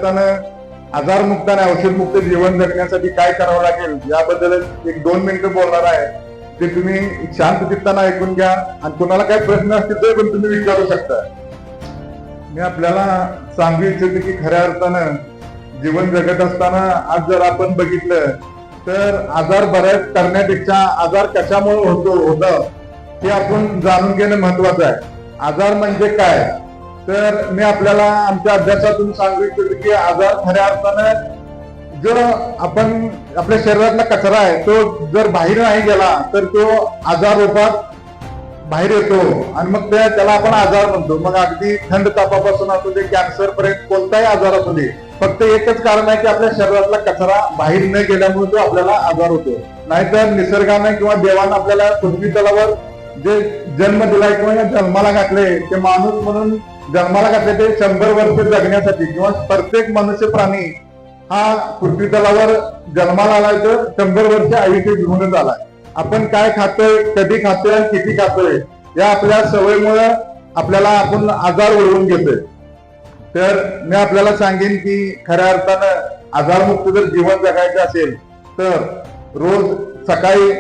अर्थानं आजारमुक्त आणि औषधमुक्त जीवन जगण्यासाठी काय करावं लागेल याबद्दल एक 2 मिनिटं बोलणार आहे. ते तुम्ही शांत चित्तानं ऐकून घ्या आणि कोणाला काही प्रश्न असतील तर पण तुम्ही विचारू शकता. मी आपल्याला सांगू इच्छितो की खऱ्या अर्थानं जीवन जगत असताना आज जर आपण बघितलं तर आजार बऱ्या करण्यापेक्षा आजार कशामुळे होतं हे आपण जाणून घेणं महत्वाचं आहे. आजार म्हणजे काय तर मी आपल्याला आमच्या अभ्यासातून सांगू इच्छितो की आजार खऱ्या अर्थानं जो आपण आपल्या शरीरातला कचरा आहे तो जर बाहेर नाही गेला तर तो आजार रूपात बाहेर येतो आणि मग त्याला आपण आजार म्हणतो. मग अगदी थंड तापापासून असू दे कॅन्सर पर्यंत कोणताही आजार असू दे फक्त एकच कारण आहे की आपल्या शरीरातला कचरा बाहेर न गेल्यामुळे तो आपल्याला आजार होतो. नाहीतर निसर्गाने किंवा देवानं आपल्याला पृथ्वी तलावर जे जन्म दिलाय किंवा जन्माला घातले ते माणूस म्हणून जन्माला घातले ते 100 वर्ष जगण्यासाठी किंवा प्रत्येक मनुष्य प्राणी हा पृथ्वी तलावर जन्माला आलाय तर 100 वर्ष आयुष्य घेऊनच आलाय. आपण काय खातोय कधी खातोय किती खातोय या आपल्या सवयीमुळे आपल्याला आपण आजार ओढवून घेतोय. तर मी आपल्याला सांगेन की खऱ्या अर्थानं आजारमुक्त जर जीवन जगायचं असेल तर रोज सकाळी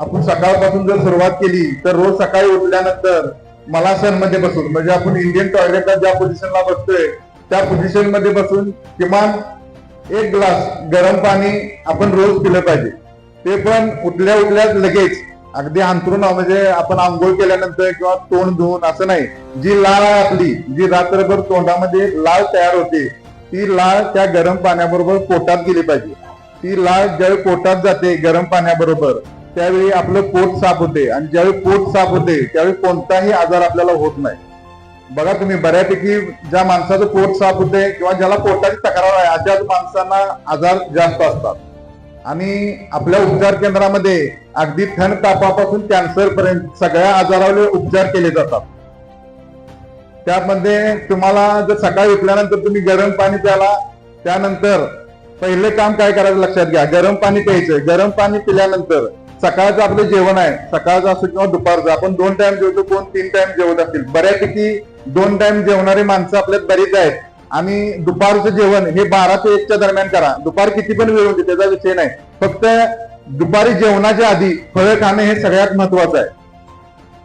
आपण सकाळपासून जर सुरुवात केली तर रोज सकाळी उठल्यानंतर मलासनमध्ये बसून म्हणजे आपण इंडियन टॉयलेटला ज्या पोझिशनला बसतोय त्या पोझिशन मध्ये बसून किमान 1 ग्लास गरम पाणी आपण रोज पिलं पाहिजे. ते पण उठल्या लगेच अगदी अंथरून म्हणजे आपण आंघोळ केल्यानंतर किंवा तोंड धुवून असं नाही. जी लाळ आहे आपली जी रात्रभर तोंडामध्ये लाळ तयार होते ती लाळ त्या गरम पाण्याबरोबर पोटात गेली पाहिजे. ती लाळ ज्यावेळी पोटात जाते गरम पाण्याबरोबर त्यावेळी आपलं पोट साफ होते आणि ज्यावेळी पोट साफ होते त्यावेळी कोणताही आजार आपल्याला होत नाही. बघा तुम्ही बऱ्यापैकी ज्या माणसाचं पोट साफ होते किंवा ज्याला पोटाची तक्रार आहे अशाच माणसांना आजार जास्त असतात. आणि आपल्या उपचार केंद्रामध्ये अगदी थंड तापापासून कॅन्सर पर्यंत सगळ्या आजारावर उपचार केले जातात. त्यामध्ये तुम्हाला जर सकाळी उठल्यानंतर तुम्ही गरम पाणी प्याला त्यानंतर पहिले काम काय करायचं लक्षात घ्या. गरम पाणी प्यायचं. गरम पाणी पिल्यानंतर सकाळचं आपलं जेवण आहे सकाळचं असो किंवा दुपारचं आपण 2 टाइम जेवतो कोण 3 टाइम जेवत असतील. बऱ्यापैकी 2 टाइम जेवणारी माणसं आपल्यात बरीच आहेत आणि दुपारचं जेवण हे 12 ते 1च्या दरम्यान करा. दुपार किती पण वेळ होते त्याचा विषय नाही. फक्त दुपारी जेवणाच्या आधी फळं खाणं हे सगळ्यात महत्वाचं आहे.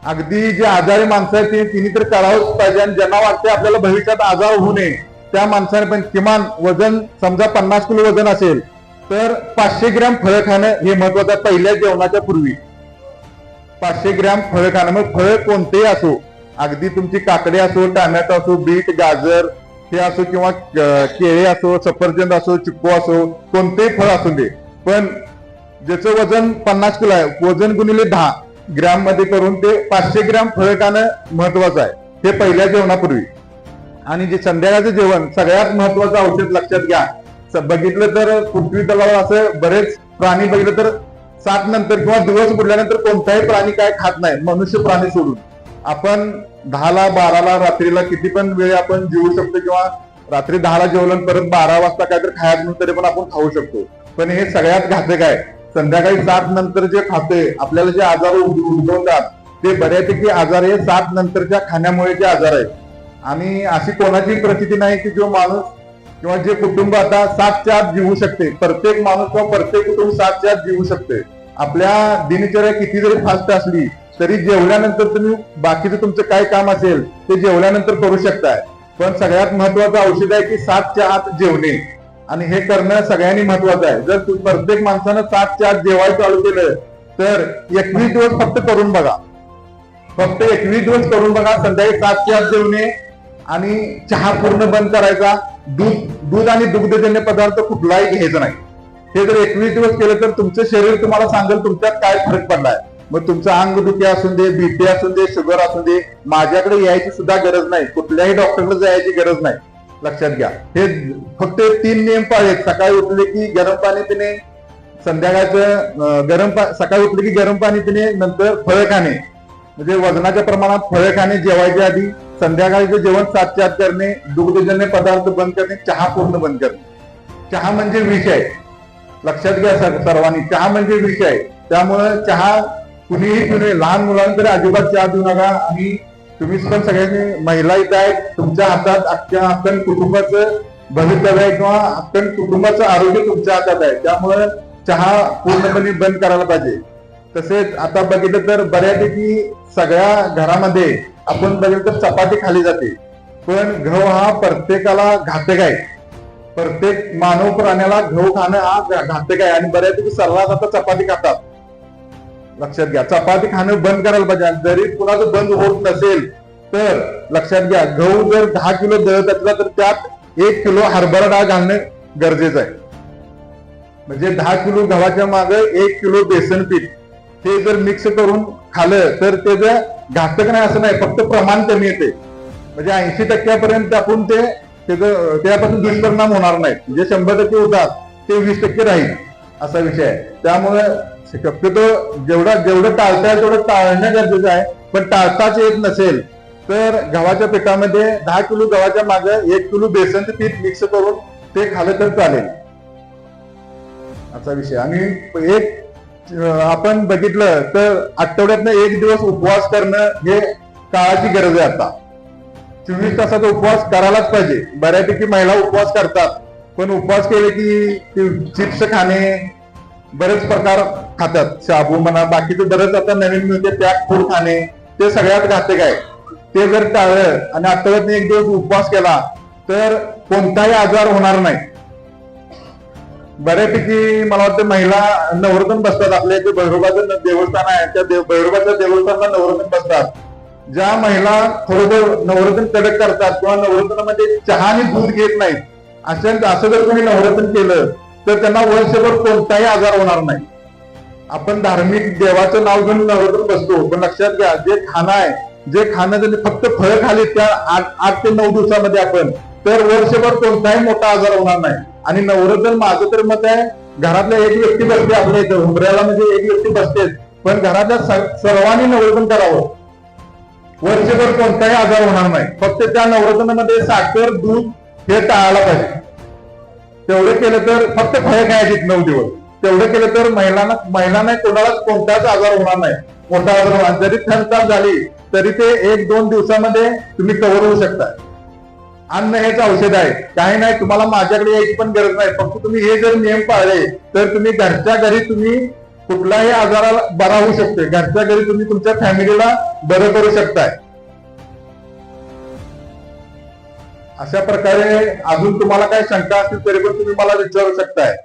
अगदी जे आजारी माणसं आहेत ते तिने तर करावंच पाहिजे आणि ज्यांना वाटते आपल्याला भविष्यात आजार होऊ नये त्या माणसाने पण किमान वजन समजा 50 किलो वजन असेल तर 500 ग्रॅम फळं खाणं हे महत्वाचं आहे. पहिल्या जेवणाच्या पूर्वी 500 ग्रॅम फळं खाणं. मग फळं कोणतेही असो अगदी तुमची काकडी असो टोमॅटो असो बीट गाजर हे असो किंवा केळे असो सफरचंद असो चिक्कू असो कोणतेही फळ असू दे पण ज्याचं वजन 50 किलो आहे वजन गुणिले 10 ग्रॅम मध्ये करून ते 500 ग्रॅम फळ खाणं महत्वाचं आहे. हे पहिल्या जेवणापूर्वी. आणि जे संध्याकाळचं जेवण सगळ्यात महत्वाचं औषध लक्षात घ्या. बघितलं तर पृथ्वी तलावर असं बरेच प्राणी बघितलं तर 7 नंतर किंवा दिवस बुडल्यानंतर कोणताही प्राणी काय खात नाही मनुष्य प्राणी सोडून. आपण 10ला 12ला रात्रीला किती पण वेळ आपण जेवू शकतो किंवा रात्री 10ला जेवलं परत 12 वाजता काहीतरी खायचं तरी पण आपण खाऊ शकतो. पण हे सगळ्यात घातक आहे. संध्याकाळी 7 नंतर जे खातोय आपल्याला जे आजार उद्भवतात ते बऱ्यापैकी आजार हे 7 नंतरच्या खाण्यामुळे जे आजार आहेत. आणि अशी कोणाची परिस्थिती नाही की जो माणूस किंवा जे कुटुंब आता 7च्या आत जीवू शकते. प्रत्येक माणूस किंवा प्रत्येक कुटुंब 7च्या आत जीवू शकते. आपल्या दिनचर्या किती जरी फास्ट असली तरी जेवल्यानंतर तुम्ही बाकीचं तुमचं काय काम असेल ते जेवल्यानंतर करू शकताय. पण सगळ्यात महत्वाचं औषध आहे की 7च्या आत जेवणे आणि हे करणं सगळ्यांनी महत्वाचं आहे. जर प्रत्येक माणसानं 7च्या आत जेवायला चालू केलं तर 21 दिवस फक्त करून बघा. फक्त 21 दिवस करून बघा. संध्याकाळी 7च्या आत जेवणे आणि चहा पूर्ण बंद करायचा. दूध आणि दुग्धजन्य पदार्थ कुठलाही घ्यायचं नाही. हे जर 21 दिवस केलं तर तुमचं शरीर तुम्हाला सांगेल तुमच्यात काय फरक पडलाय. मग तुमचं अंगदुखी असून दे बीपी असून दे शुगर असून दे माझ्याकडे यायची सुद्धा गरज नाही. कुठल्याही डॉक्टरकडे जायची गरज नाही. लक्षात घ्या. हे फक्त 3 नियम पाळलेत. सकाळी उठले की गरम पाणी पिणे संध्याकाळचं सकाळी उठले की गरम पाणी पिणे नंतर फळं खाणे म्हणजे वजनाच्या प्रमाणात फळं खाणे जेवायच्या आधी. संध्याकाळचं जेवण 7च्या आत करणे. दुग्धजन्य पदार्थ बंद करणे. चहा पूर्ण बंद करणे. चहा म्हणजे विष आहे. लक्षात घ्या सर्वांनी. चहा म्हणजे विष आहे. त्यामुळे चहा कुणीही पिणे लहान मुलांना तरी अजिबात चहा देऊ नका. आणि तुम्ही पण सगळ्यांनी महिला इथं आहेत तुमच्या हातात अख्ख्या कुटुंबाचं भवितव्य आहे किंवा अखंड कुटुंबाचं आरोग्य तुमच्या हातात आहे. त्यामुळे चहा पूर्णपणे बंद करायला पाहिजे. तसेच आता बघितलं तर बऱ्यापैकी सगळ्या घरामध्ये आपण बघितलं तर चपाती खाली जाते, पण गहू हा प्रत्येकाला घातक आहे. प्रत्येक मानव प्राण्याला गहू खाणं हा घातक आहे आणि बऱ्यापैकी सर्रास आता चपाती खातात. लक्षात घ्या, चपाती खाणं बंद करायला पाहिजे. जरी कुणाचं बंद होत नसेल तर लक्षात घ्या, गहू जर 10 किलो दळत असला तर त्यात 1 किलो हरभरा डाळ घालणं गरजेचं आहे. म्हणजे 10 किलो गव्हाच्या मागे 1 किलो बेसन पीठ हे जर मिक्स करून खाल्लं तर त्याचं घातक नाही असं नाही, फक्त प्रमाण कमी येते. म्हणजे 80% आपण त्यापासून दुष्परिणाम होणार नाहीत. जे 100% होतात ते 20% राहील, असा विषय आहे. त्यामुळे शक्यतो जेवढं टाळता येईल तेवढं टाळणं गरजेचं आहे. पण टाळताच येत नसेल तर गव्हाच्या पिठामध्ये 10 किलो गव्हाच्या मागे 1 किलो बेसनचं पीठ मिक्स करून ते खाल्लं तर चालेल, असा विषय. आणि आपण बघितलं तर आठवड्यातनं 1 दिवस उपवास करणं हे काळाची गरज आहे. आता 24 तासाचा उपवास करायलाच पाहिजे. बऱ्यापैकी महिला उपवास करतात, पण उपवास केले की चिप्स खाणे, बरेच प्रकार खातात, शाबू म्हणा, बाकीचे बरेच आता नवीन मिळते पॅक फूड खाणे, ते सगळ्यात घातक आहे. ते जर टाळलं आणि आठवड्यातनं 1 दिवस उपवास केला तर कोणताही आजार होणार नाही. बऱ्यापैकी मला वाटतं महिला नवरत्न बसतात. आपल्या इथे भैरोबाचं देवस्थान आहे, त्या भैरोबाच्या देवस्थानाला नवरत्न बसतात. ज्या महिला खरोखर नवरत्न कडक करतात किंवा नवरत्नामध्ये चहा आणि दूध घेत नाहीत, असं जर कोणी नवरत्न केलं तर त्यांना वर्षभर कोणताही आजार होणार नाही. आपण धार्मिक देवाचं नाव घेऊन नवरत्न बसतो, पण लक्षात घ्या, जे खाणं त्यांनी फक्त फळं खाली त्या 8 ते 9 दिवसामध्ये आपण, तर वर्षभर कोणताही मोठा आजार होणार नाही. आणि नवरत्न माझं तर मत आहे, घरातल्या एक व्यक्ती बसते आपल्या इथं उमऱ्याला, म्हणजे एक व्यक्ती बसतेच, पण घरातल्या सर्वांनी नवरत्न करावं. वर्षभर कोणताही आजार होणार नाही. फक्त त्या नवरत्नामध्ये साखर दूध हे टाळायला पाहिजे. तेवढं केलं तर, फक्त फळे खायची 9 दिवस, तेवढं केलं तर महिलांना कोणालाच कोणताच आजार होणार नाही, मोठा आजार होणार. जरी थंडताप झाली तरी ते 1-2 दिवसामध्ये तुम्ही कव्हर होऊ शकता. अन्न हेच औषध आहे, काही नाही. तुम्हाला माझ्याकडे यायची पण गरज नाही. फक्त तुम्ही हे जर नियम पाळले तर तुम्ही घरच्या घरी तुम्ही कुठलाही आजाराला बरा होऊ शकते. घरच्या घरी तुम्ही तुमच्या फॅमिलीला बरं करू शकताय. अशा प्रकारे अजून तुम्हाला काही शंका असतील तरी पण तुम्ही मला विचारू शकताय.